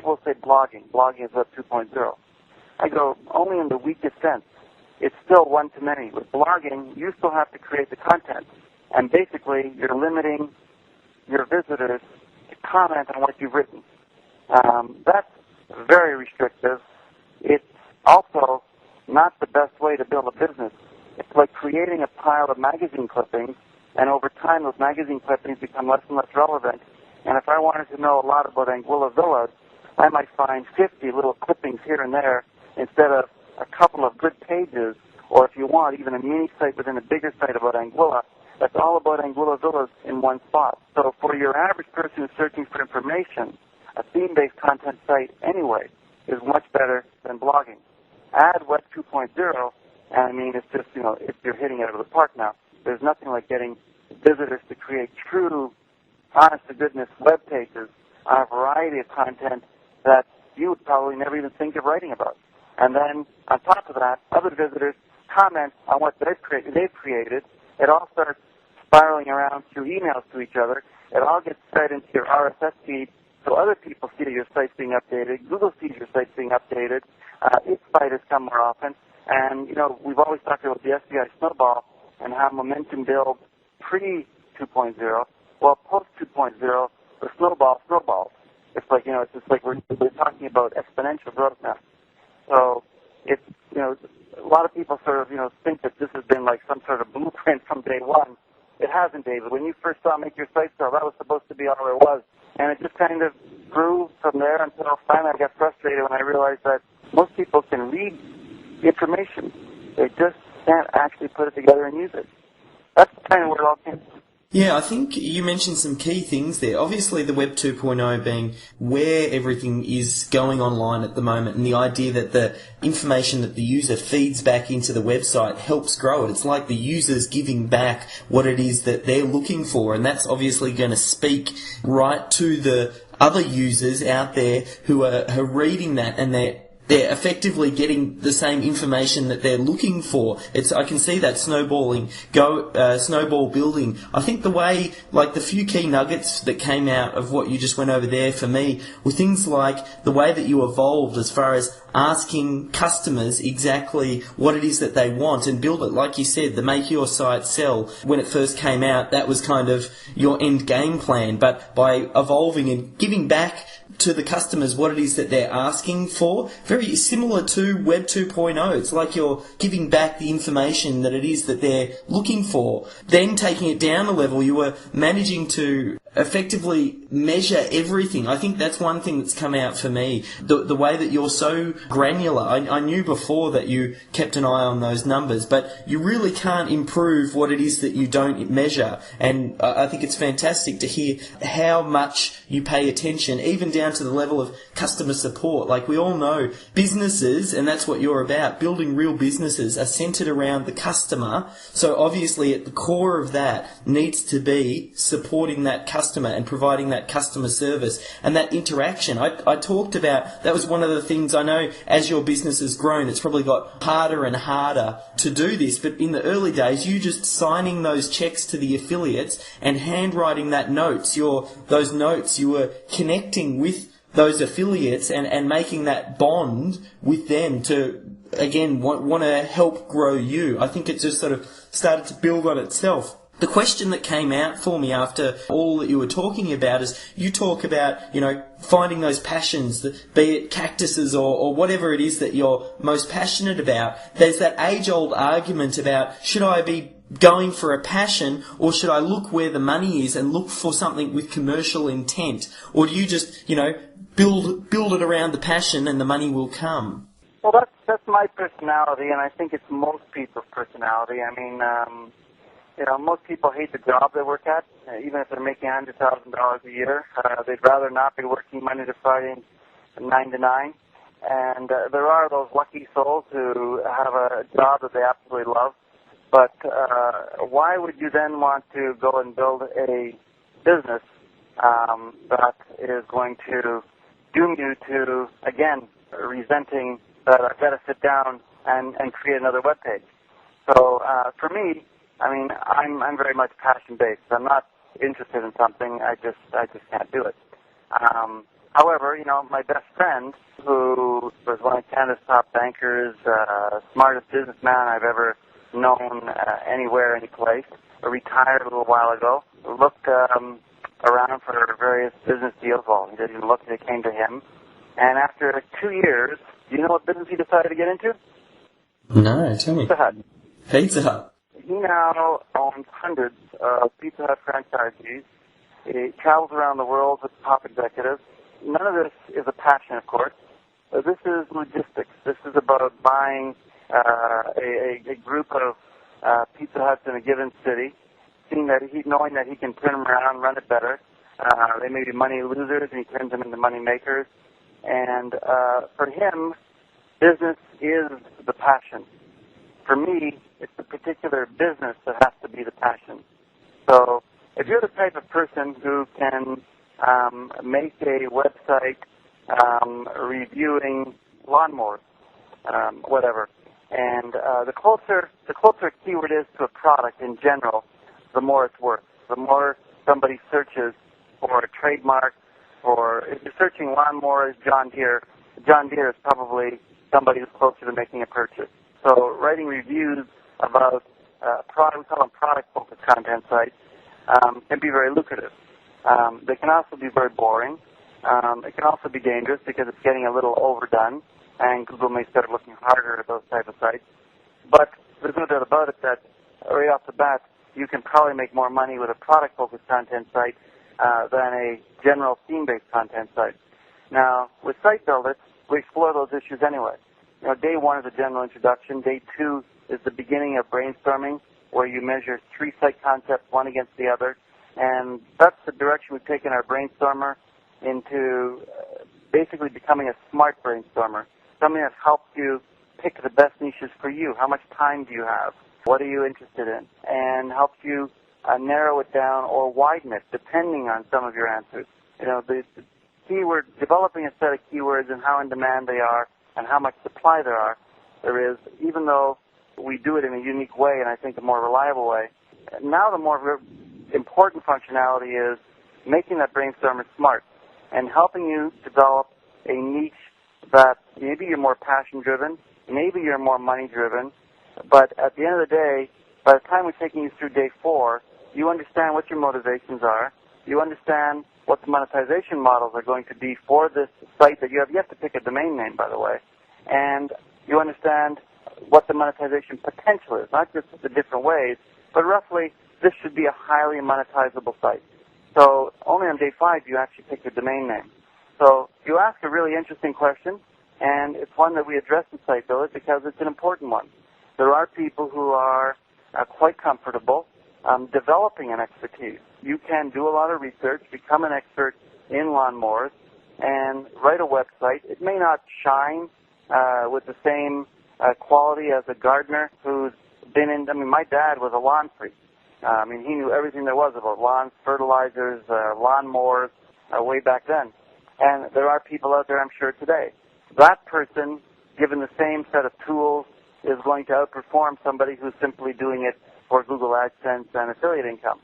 people will say blogging. Blogging is Web 2.0. I go, only in the weakest sense. It's still one-to-many. With blogging, you still have to create the content. And basically, you're limiting your visitors to comment on what you've written. That's very restrictive. It's also not the best way to build a business. It's like creating a pile of magazine clippings, and over time those magazine clippings become less and less relevant. And if I wanted to know a lot about Anguilla Villas, I might find 50 little clippings here and there instead of a couple of good pages, or if you want, even a mini site within a bigger site about Anguilla, that's all about Anguilla Villas in one spot. So for your average person who's searching for information, a theme-based content site anyway is much better than blogging. Add Web 2.0, and I mean, it's just, if you're hitting it out of the park now. There's nothing like getting visitors to create true, honest-to-goodness web pages on a variety of content that you would probably never even think of writing about. And then, on top of that, other visitors comment on what they've created. It all starts spiraling around through emails to each other. It all gets fed into your RSS feed, so other people see your site's being updated. Google sees your site's being updated. Its site has come more often. And, we've always talked about the FBI snowball and how momentum builds pre-2.0. Well, post-2.0, the snowball snowballs. It's like, it's just like we're talking about exponential growth now. So it's, a lot of people sort of, think that this has been like some sort of blueprint from day one. It hasn't, David. When you first saw Make Your Site Sell, that was supposed to be all there was. And it just kind of grew from there until finally I got frustrated when I realized that most people can read information. They just can't actually put it together and use it. That's kind of where it all came from. Yeah, I think you mentioned some key things there. Obviously, the Web 2.0 being where everything is going online at the moment, and the idea that the information that the user feeds back into the website helps grow it. It's like the user's giving back what it is that they're looking for, and that's obviously going to speak right to the other users out there who are reading that, and they're effectively getting the same information that they're looking for. I can see that snowball building. I think the way, like the few key nuggets that came out of what you just went over there for me were things like the way that you evolved as far as asking customers exactly what it is that they want and build it. Like you said, the Make Your Site Sell, when it first came out, that was kind of your end game plan. But by evolving and giving back to the customers what it is that they're asking for, very similar to Web 2.0. It's like you're giving back the information that it is that they're looking for. Then taking it down a level, you were managing to effectively measure everything. I think that's one thing that's come out for me. The way that you're so granular. I knew before that you kept an eye on those numbers, but you really can't improve what it is that you don't measure. And I think it's fantastic to hear how much you pay attention, even down to the level of customer support. Like we all know, businesses, and that's what you're about, building real businesses, are centered around the customer. So obviously at the core of that needs to be supporting that customer and providing that customer service and that interaction. I talked about, that was one of the things I know as your business has grown, it's probably got harder and harder to do this, but in the early days, you just signing those checks to the affiliates and handwriting those notes, you were connecting with those affiliates and making that bond with them to, again, want to help grow you. I think it just sort of started to build on itself. The question that came out for me after all that you were talking about is you talk about, finding those passions, be it cactuses or whatever it is that you're most passionate about. There's that age-old argument about, should I be going for a passion or should I look where the money is and look for something with commercial intent? Or do you just, build it around the passion and the money will come? Well, that's my personality, and I think it's most people's personality. I mean, most people hate the job they work at, even if they're making $100,000 a year. They'd rather not be working Monday to Friday 9 to 9. And there are those lucky souls who have a job that they absolutely love. But why would you then want to go and build a business that is going to doom you to, again, resenting that I've got to sit down and create another webpage? So for me, I mean, I'm very much passion-based. I'm not interested in something. I just can't do it. However, my best friend, who was one of Canada's top bankers, smartest businessman I've ever known anywhere, any place, retired a little while ago, looked around for various business deals. Well, he didn't even look, they came to him. And after 2 years, do you know what business he decided to get into? No, tell me. Pizza Hut. Pizza Hut. He now owns hundreds of Pizza Hut franchisees. He travels around the world with top executives. None of this is a passion, of course. This is logistics. This is about buying a group of Pizza Huts in a given city, knowing that he can turn them around, run it better. They may be money losers, and he turns them into money makers. And for him, business is the passion. For me, it's the particular business that has to be the passion. So if you're the type of person who can make a website reviewing lawnmowers, whatever, and the closer a keyword is to a product in general, the more it's worth. The more somebody searches for a trademark, or if you're searching lawnmowers, John Deere is probably somebody who's closer to making a purchase. So writing reviews about we call them product-focused content sites, can be very lucrative. They can also be very boring. It can also be dangerous because it's getting a little overdone, and Google may start looking harder at those type of sites. But there's no doubt about it that right off the bat, you can probably make more money with a product-focused content site than a general theme-based content site. Now, with Site Builder, we explore those issues anyway. Day one is a general introduction. Day two is the beginning of brainstorming, where you measure 3 site concepts, one against the other. And that's the direction we've taken our brainstormer into basically becoming a smart brainstormer, something that helps you pick the best niches for you. How much time do you have? What are you interested in? And helps you narrow it down or widen it, depending on some of your answers. The keyword, developing a set of keywords and how in demand they are and how much supply there is, even though we do it in a unique way and I think a more reliable way. Now the more important functionality is making that brainstormer smart and helping you develop a niche that maybe you're more passion-driven, maybe you're more money-driven, but at the end of the day, by the time we're taking you through day 4, you understand what your motivations are, you understand what the monetization models are going to be for this site that you have yet to pick a domain name, by the way, and you understand what the monetization potential is, not just the different ways, but roughly this should be a highly monetizable site. So only on day 5 do you actually pick your domain name. So you ask a really interesting question, and it's one that we address in Site Builder because it's an important one. There are people who are quite comfortable developing an expertise. You can do a lot of research, become an expert in lawnmowers, and write a website. It may not shine with the same quality as a gardener who's been in. My dad was a lawn freak. He knew everything there was about lawns, fertilizers, lawnmowers way back then. And there are people out there, I'm sure, today. That person, given the same set of tools, is going to outperform somebody who's simply doing it for Google AdSense and affiliate income.